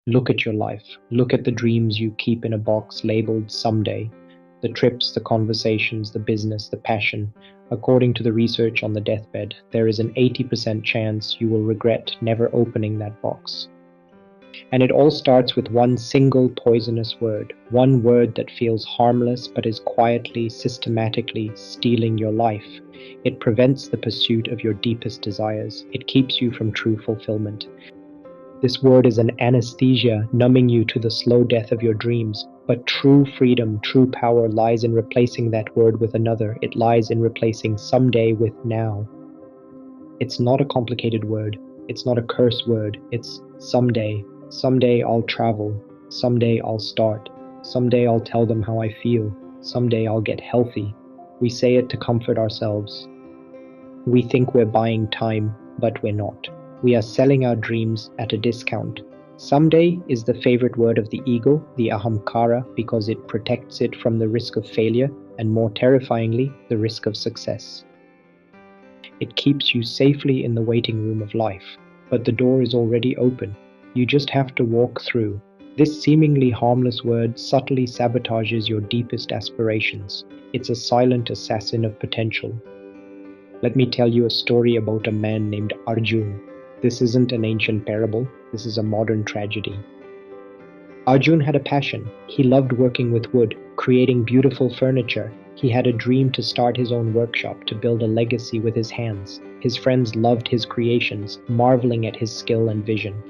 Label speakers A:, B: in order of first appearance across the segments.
A: Look at your life. Look at the dreams you keep in a box labeled someday. The trips, the conversations, the business, the passion. According to the research on the deathbed, there is an 80% chance you will regret never opening that box. And it all starts with one single poisonous word, one word that feels harmless but is quietly, systematically stealing your life. It prevents the pursuit of your deepest desires. It keeps you from true fulfillment. This word is an anesthesia, numbing you to the slow death of your dreams. But true freedom, true power lies in replacing that word with another. It lies in replacing someday with now. It's not a complicated word. It's not a curse word. It's someday. Someday I'll travel. Someday I'll start. Someday I'll tell them how I feel. Someday I'll get healthy. We say it to comfort ourselves. We think we're buying time, but we're not. We are selling our dreams at a discount. Someday is the favorite word of the ego, the ahamkara, because it protects it from the risk of failure and, more terrifyingly, the risk of success. It keeps you safely in the waiting room of life, but the door is already open. You just have to walk through. This seemingly harmless word subtly sabotages your deepest aspirations. It's a silent assassin of potential. Let me tell you a story about a man named Arjun. This isn't an ancient parable, this is a modern tragedy. Arjun had a passion. He loved working with wood, creating beautiful furniture. He had a dream to start his own workshop, to build a legacy with his hands. His friends loved his creations, marveling at his skill and vision.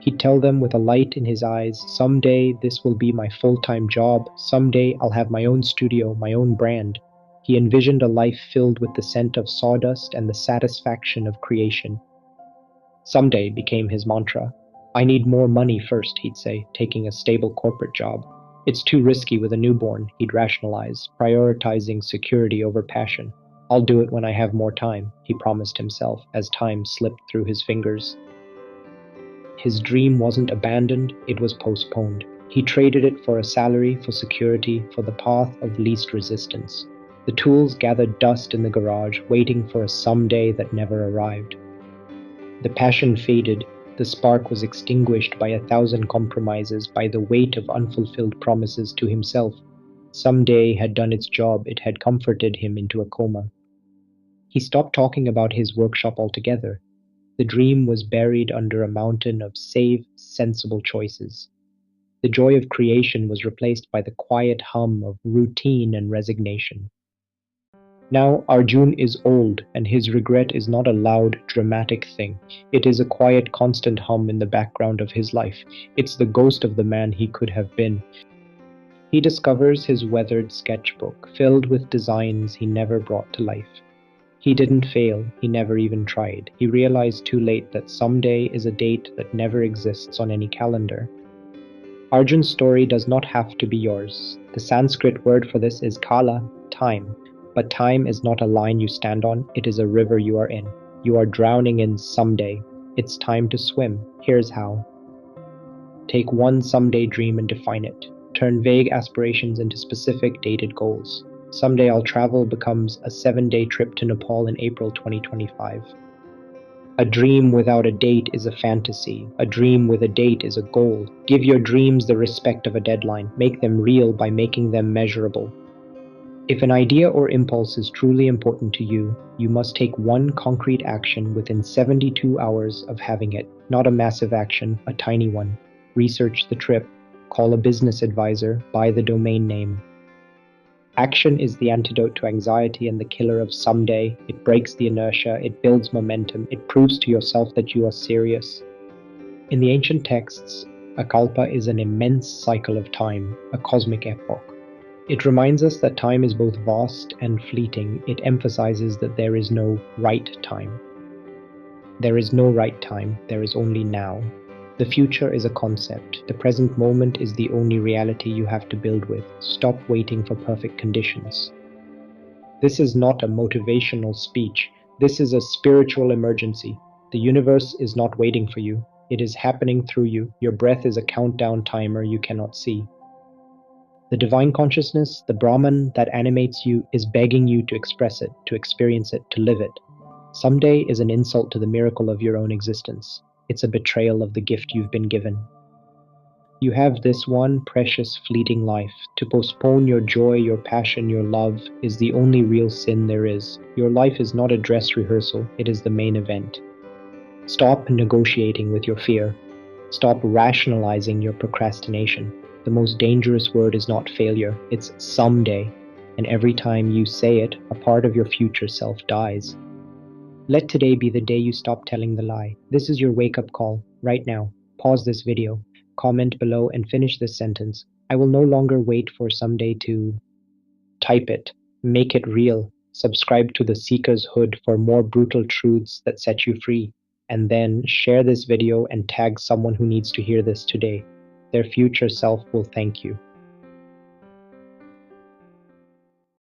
A: He'd tell them with a light in his eyes, someday this will be my full-time job, someday I'll have my own studio, my own brand. He envisioned a life filled with the scent of sawdust and the satisfaction of creation. Someday became his mantra. I need more money first, he'd say, taking a stable corporate job. It's too risky with a newborn, he'd rationalize, prioritizing security over passion. I'll do it when I have more time, he promised himself as time slipped through his fingers. His dream wasn't abandoned, it was postponed. He traded it for a salary, for security, for the path of least resistance. The tools gathered dust in the garage, waiting for a someday that never arrived. The passion faded, the spark was extinguished by 1,000 compromises, by the weight of unfulfilled promises to himself. Someday had done its job, it had comforted him into a coma. He stopped talking about his workshop altogether. The dream was buried under a mountain of safe, sensible choices. The joy of creation was replaced by the quiet hum of routine and resignation. Now Arjun is old, and his regret is not a loud, dramatic thing. It is a quiet, constant hum in the background of his life. It's the ghost of the man he could have been. He discovers his weathered sketchbook, filled with designs he never brought to life. He didn't fail, he never even tried. He realized too late that someday is a date that never exists on any calendar. Arjun's story does not have to be yours. The Sanskrit word for this is kala, time. But time is not a line you stand on, it is a river you are in. You are drowning in someday. It's time to swim. Here's how. Take one someday dream and define it. Turn vague aspirations into specific, dated goals. Someday I'll travel becomes a 7-day trip to Nepal in April 2025. A dream without a date is a fantasy. A dream with a date is a goal. Give your dreams the respect of a deadline. Make them real by making them measurable. If an idea or impulse is truly important to you, you must take one concrete action within 72 hours of having it. Not a massive action, a tiny one. Research the trip, call a business advisor, buy the domain name. Action is the antidote to anxiety and the killer of someday. It breaks the inertia, it builds momentum, it proves to yourself that you are serious. In the ancient texts, a kalpa is an immense cycle of time, a cosmic epoch. It reminds us that time is both vast and fleeting. It emphasizes that there is no right time. There is no right time, there is only now. The future is a concept. The present moment is the only reality you have to build with. Stop waiting for perfect conditions. This is not a motivational speech. This is a spiritual emergency. The universe is not waiting for you. It is happening through you. Your breath is a countdown timer you cannot see. The divine consciousness, the Brahman that animates you, is begging you to express it, to experience it, to live it. Someday is an insult to the miracle of your own existence. It's a betrayal of the gift you've been given. You have this one precious fleeting life. To postpone your joy, your passion, your love is the only real sin there is. Your life is not a dress rehearsal, it is the main event. Stop negotiating with your fear. Stop rationalizing your procrastination. The most dangerous word is not failure, it's someday. And every time you say it, a part of your future self dies. Let today be the day you stop telling the lie. This is your wake up call, right now. Pause this video, comment below, and finish this sentence. I will no longer wait for someday to type it. Make it real. Subscribe to the Seeker's Hood for more brutal truths that set you free. And then share this video and tag someone who needs to hear this today. Their future self will thank you.